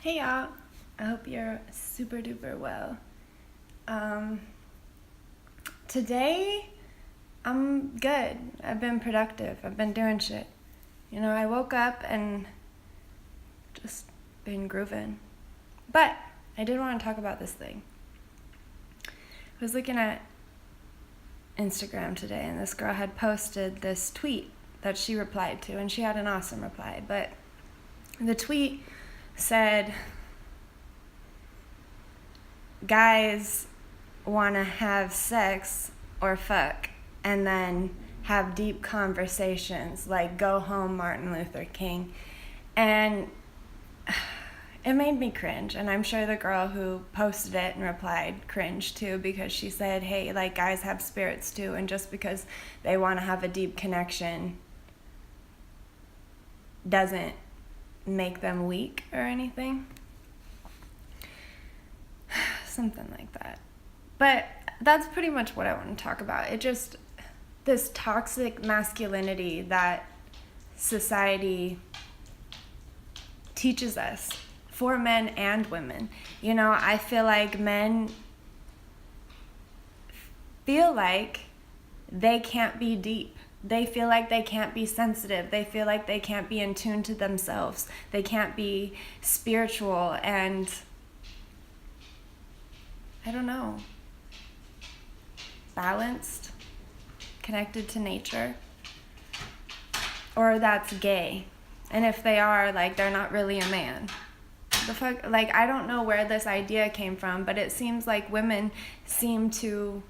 Hey y'all, I hope you're super duper well. Um, Today, I'm good. I've been productive. I've been doing shit. I woke up and just been grooving. But I did want to talk about this thing. I was looking at Instagram today, and this girl had posted this tweet that she replied to, and she had an awesome reply. But the tweet said, guys want to have sex or fuck and then have deep conversations like go home Martin Luther King. And it made me cringe, and I'm sure the girl who posted it and replied cringed too, because she said, hey, like, guys have spirits too, and just because they want to have a deep connection doesn't make them weak or anything. Something like that. But that's pretty much what I want to talk about. This toxic masculinity that society teaches us for men and women. I feel like men feel like they can't be deep. They feel like they can't be sensitive. They feel like they can't be in tune to themselves. They can't be spiritual and, I don't know, balanced, connected to nature. Or that's gay. And if they are, like, they're not really a man. The fuck, like, I don't know where this idea came from, but it seems like women seem to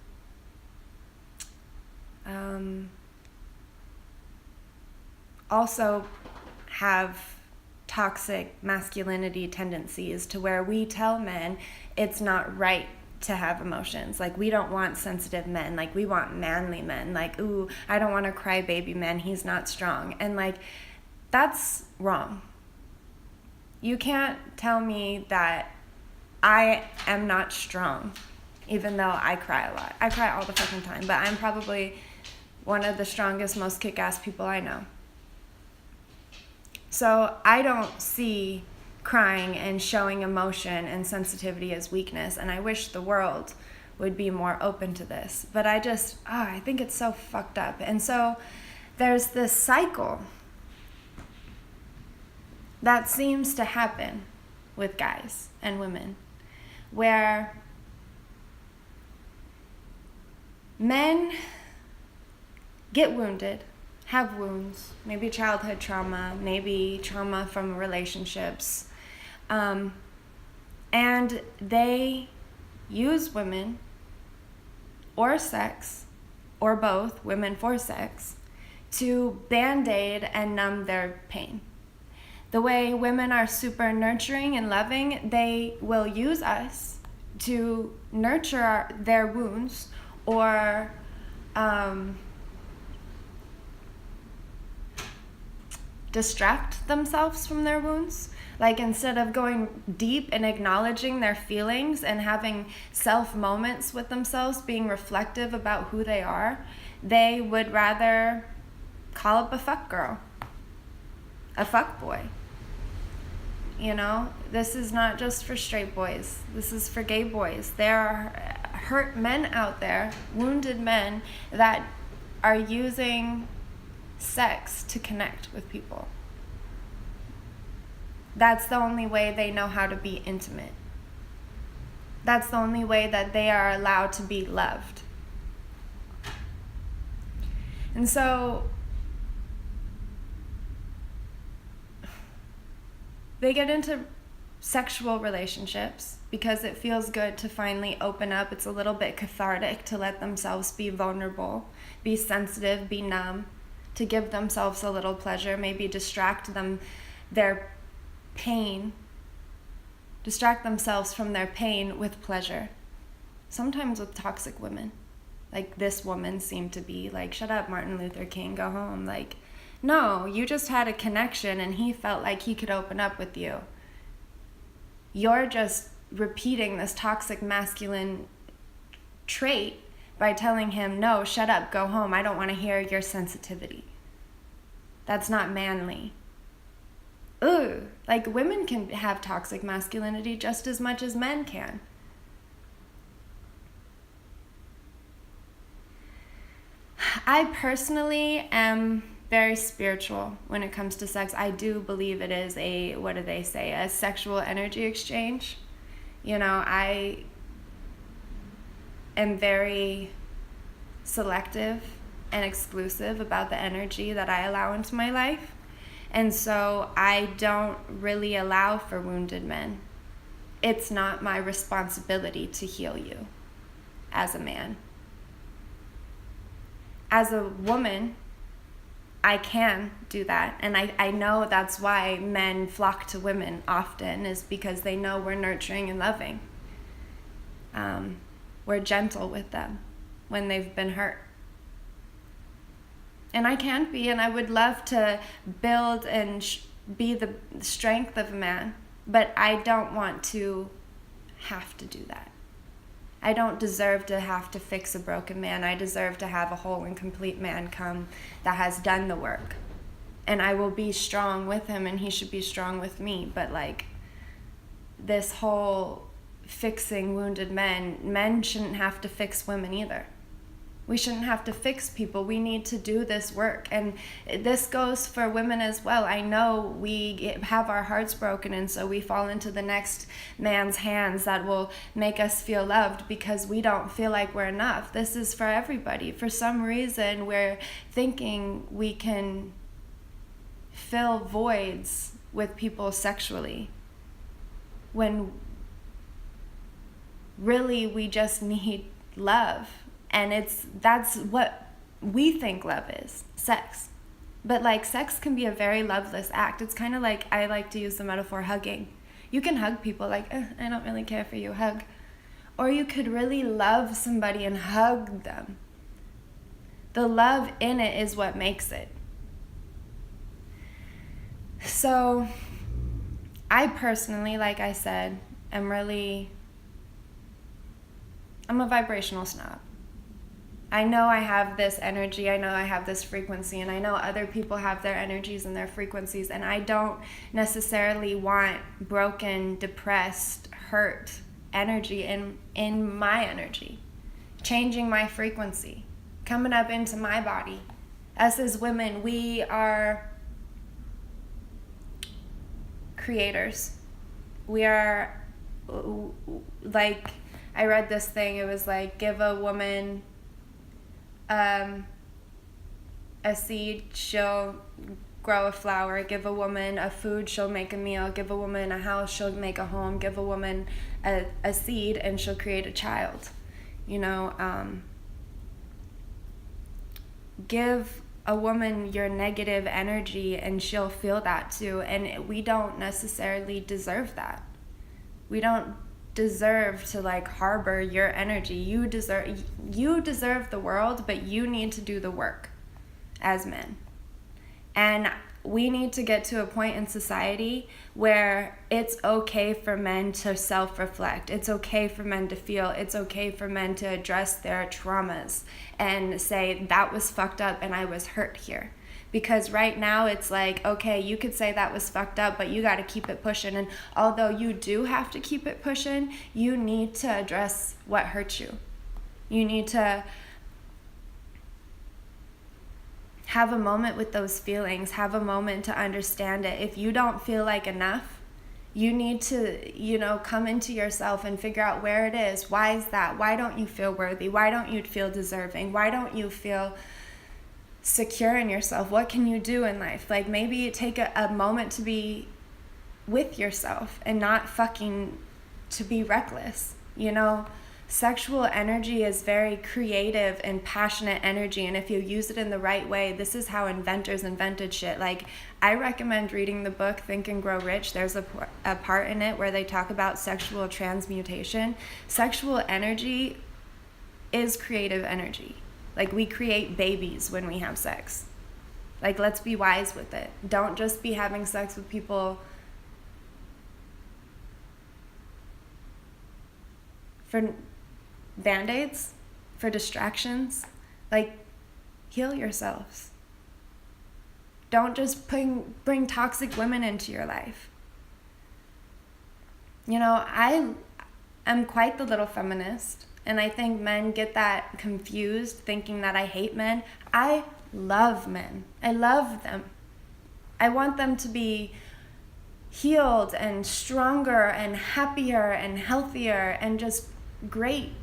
also have toxic masculinity tendencies, to where we tell men it's not right to have emotions. Like, we don't want sensitive men. Like, we want manly men. Like, ooh, I don't want a crybaby man. He's not strong. And, like, that's wrong. You can't tell me that I am not strong, even though I cry a lot. I cry all the fucking time, but I'm probably one of the strongest, most kick-ass people I know. So I don't see crying and showing emotion and sensitivity as weakness, and I wish the world would be more open to this. But I think it's so fucked up. And so there's this cycle that seems to happen with guys and women, where men get wounded, have wounds, maybe childhood trauma, maybe trauma from relationships, and they use women or sex, or both, women for sex, to band-aid and numb their pain. The way women are super nurturing and loving, they will use us to nurture their wounds, or distract themselves from their wounds. Like, instead of going deep and acknowledging their feelings and having self moments with themselves, being reflective about who they are, they would rather call up a fuck girl, a fuck boy. This is not just for straight boys. This is for gay boys. There are hurt men out there, wounded men, that are using sex to connect with people. That's the only way they know how to be intimate. That's the only way that they are allowed to be loved. And so they get into sexual relationships because it feels good to finally open up. It's a little bit cathartic to let themselves be vulnerable, be sensitive, be numb, to give themselves a little pleasure, maybe distract themselves from their pain with pleasure. Sometimes with toxic women. Like, this woman seemed to be like, shut up, Martin Luther King, go home. Like, no, you just had a connection and he felt like he could open up with you. You're just repeating this toxic masculine trait by telling him, no, shut up, go home, I don't want to hear your sensitivity. That's not manly. Ooh, like women can have toxic masculinity just as much as men can. I personally am very spiritual when it comes to sex. I do believe it is what do they say, a sexual energy exchange. I am very selective and exclusive about the energy that I allow into my life. And so I don't really allow for wounded men. It's not my responsibility to heal you as a man. As a woman, I can do that. And I know that's why men flock to women often, is because they know we're nurturing and loving. We're gentle with them when they've been hurt. And I can be, and I would love to build and be the strength of a man, but I don't want to have to do that. I don't deserve to have to fix a broken man. I deserve to have a whole and complete man come that has done the work. And I will be strong with him, and he should be strong with me. But this whole fixing wounded men shouldn't have to fix women either. We shouldn't have to fix people. We need to do this work. And this goes for women as well. I know we have our hearts broken, and so we fall into the next man's hands that will make us feel loved because we don't feel like we're enough. This is for everybody. For some reason, we're thinking we can fill voids with people sexually, when really we just need love. And that's what we think love is, sex. But sex can be a very loveless act. It's kind of like, I like to use the metaphor hugging. You can hug people I don't really care for you, hug. Or you could really love somebody and hug them. The love in it is what makes it. So I personally, like I said, I'm a vibrational snob. I know I have this energy, I know I have this frequency, and I know other people have their energies and their frequencies, and I don't necessarily want broken, depressed, hurt energy in my energy, changing my frequency, coming up into my body. Us as women, we are creators. We are, I read this thing, it was give a woman a seed, she'll grow a flower. Give a woman a food, she'll make a meal. Give a woman a house, she'll make a home. Give a woman a seed, and she'll create a child. Give a woman your negative energy, and she'll feel that too. And we don't necessarily deserve that. We don't deserve to harbor your energy. You deserve the world, but you need to do the work as men. And we need to get to a point in society where it's okay for men to self-reflect. It's okay for men to feel. It's okay for men to address their traumas and say, that was fucked up and I was hurt here. Because right now it's okay, you could say that was fucked up, but you got to keep it pushing. And although you do have to keep it pushing, you need to address what hurt you. You need to have a moment with those feelings, have a moment to understand it. If you don't feel like enough, you need to, come into yourself and figure out where it is. Why is that? Why don't you feel worthy? Why don't you feel deserving? Why don't you feel secure in yourself? What can you do in life? Maybe take a moment to be with yourself and not fucking to be reckless. Sexual energy is very creative and passionate energy, and if you use it in the right way, this is how inventors invented shit. I recommend reading the book Think and Grow Rich. There's a part in it where they talk about sexual transmutation. Sexual energy is creative energy. We create babies when we have sex. Let's be wise with it. Don't just be having sex with people for band-aids, for distractions. Heal yourselves. Don't just bring toxic women into your life. You know, I am quite the little feminist, and I think men get that confused, thinking that I hate men. I love men. I love them. I want them to be healed and stronger and happier and healthier and just great,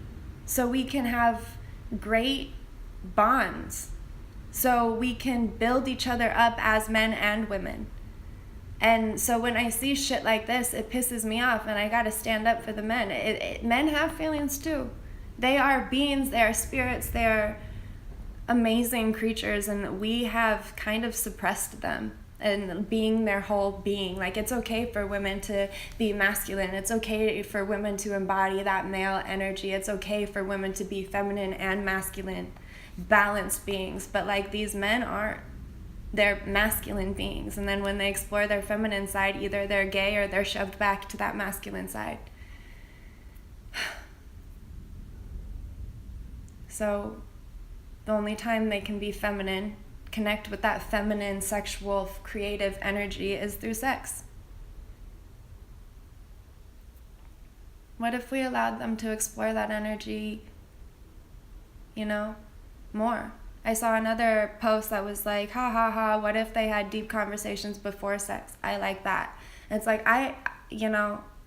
so we can have great bonds, so we can build each other up as men and women. And so when I see shit like this, it pisses me off, and I gotta stand up for the men. Men have feelings too. They are beings, they are spirits, they are amazing creatures, and we have kind of suppressed them and being their whole being. Like, it's okay for women to be masculine. It's okay for women to embody that male energy. It's okay for women to be feminine and masculine, balanced beings. But like, these men aren't. They're masculine beings, and then when they explore their feminine side, either they're gay or they're shoved back to that masculine side. So the only time they can be feminine, connect with that feminine, sexual, creative energy, is through sex. What if we allowed them to explore that energy, you know, more? I saw another post that was like, ha ha ha, what if they had deep conversations before sex? I like that. It's like,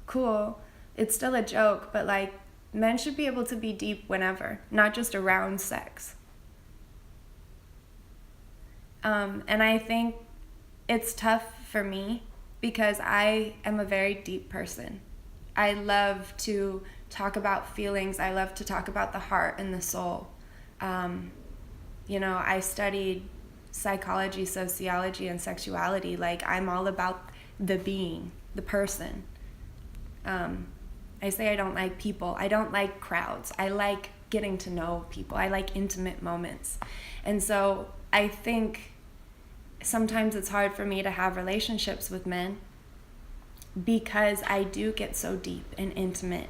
cool. It's still a joke, but like, men should be able to be deep whenever, not just around sex. And I think it's tough for me because I am a very deep person. I love to talk about feelings. I love to talk about the heart and the soul. I studied psychology, sociology, and sexuality. Like, I'm all about the being, the person. I say I don't like people. I don't like crowds. I like getting to know people. I like intimate moments. And so I think sometimes it's hard for me to have relationships with men because I do get so deep and intimate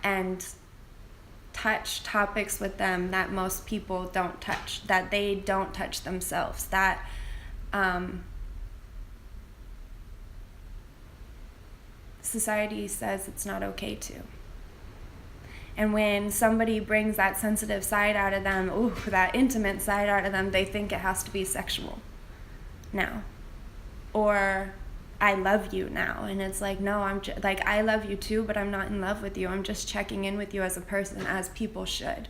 and touch topics with them that most people don't touch, that they don't touch themselves, that society says it's not okay to. And when somebody brings that sensitive side out of them, that intimate side out of them, they think it has to be sexual now. Or, I love you now. And it's like, no, I love you too, but I'm not in love with you. I'm just checking in with you as a person, as people should.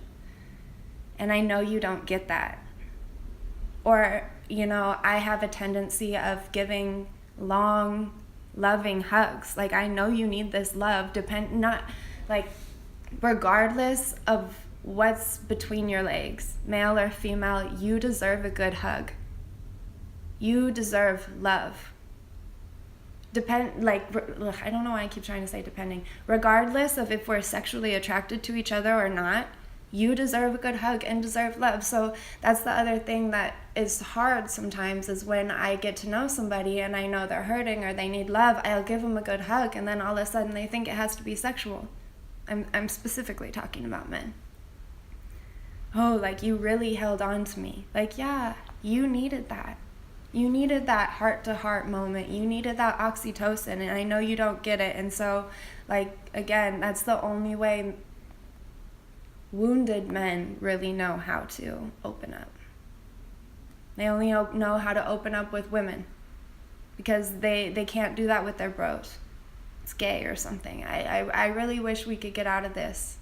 And I know you don't get that. Or, I have a tendency of giving long, loving hugs. Like, I know you need this love, regardless of what's between your legs, male or female, you deserve a good hug. You deserve love. I don't know why I keep trying to say depending. Regardless of if we're sexually attracted to each other or not, you deserve a good hug and deserve love. So that's the other thing that is hard sometimes, is when I get to know somebody and I know they're hurting or they need love, I'll give them a good hug, and then all of a sudden they think it has to be sexual. I'm specifically talking about men. Oh, like, you really held on to me. Like, yeah, you needed that. You needed that heart-to-heart moment. You needed that oxytocin, and I know you don't get it. And so, again, that's the only way wounded men really know how to open up. They only know how to open up with women because they can't do that with their bros. It's gay or something. I really wish we could get out of this.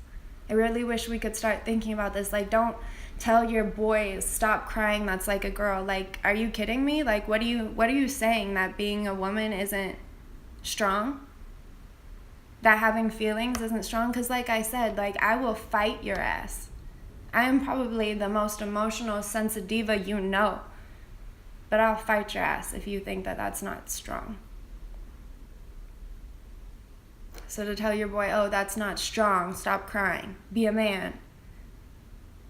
I really wish we could start thinking about this. Like, don't tell your boys, stop crying, that's like a girl. Like, are you kidding me? Like, what are you saying? That being a woman isn't strong? That having feelings isn't strong? Because like I said, I will fight your ass. I am probably the most emotional, sensitive diva but I'll fight your ass if you think that that's not strong. So to tell your boy, oh, that's not strong, stop crying, be a man,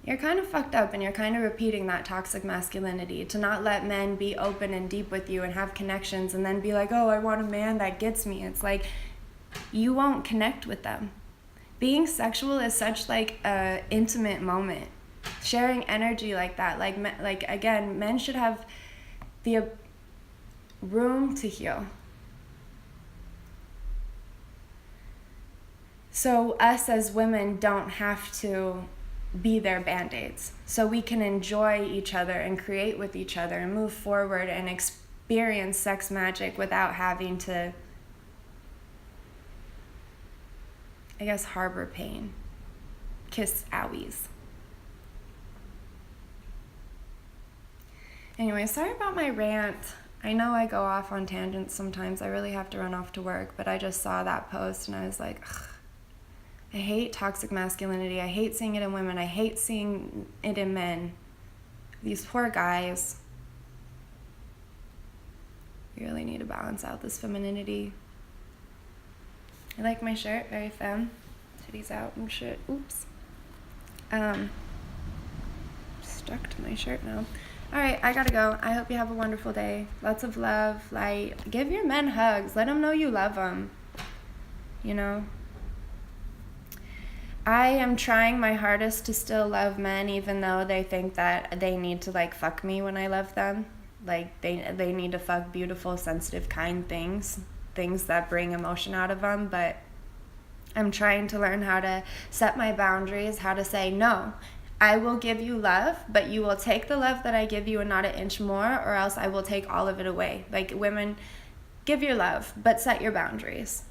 you're kind of fucked up, and you're kind of repeating that toxic masculinity, to not let men be open and deep with you and have connections and then be like, oh, I want a man that gets me. It's like, you won't connect with them. Being sexual is such a intimate moment. Sharing energy like that, again, men should have room to heal. So us as women don't have to be their band-aids. So we can enjoy each other and create with each other and move forward and experience sex magic without having to, I guess, harbor pain. Kiss owies. Anyway, sorry about my rant. I know I go off on tangents sometimes. I really have to run off to work, but I just saw that post and I was like, ugh. I hate toxic masculinity. I hate seeing it in women. I hate seeing it in men. These poor guys. We really need to balance out this femininity. I like my shirt, very femme. Titties out and shit. Oops. Stuck to my shirt now. Alright, I gotta go. I hope you have a wonderful day. Lots of love, light. Give your men hugs. Let them know you love them. You know? I am trying my hardest to still love men, even though they think that they need to, like, fuck me when I love them. Like, they need to fuck beautiful, sensitive, kind things that bring emotion out of them. But I'm trying to learn how to set my boundaries, how to say, no, I will give you love, but you will take the love that I give you and not an inch more, or else I will take all of it away. Like, women, give your love, but set your boundaries.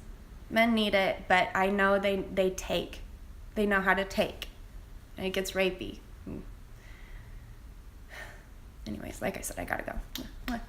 Men need it, but I know they take. They know how to take, and it gets rapey. Anyways, like I said, I gotta go.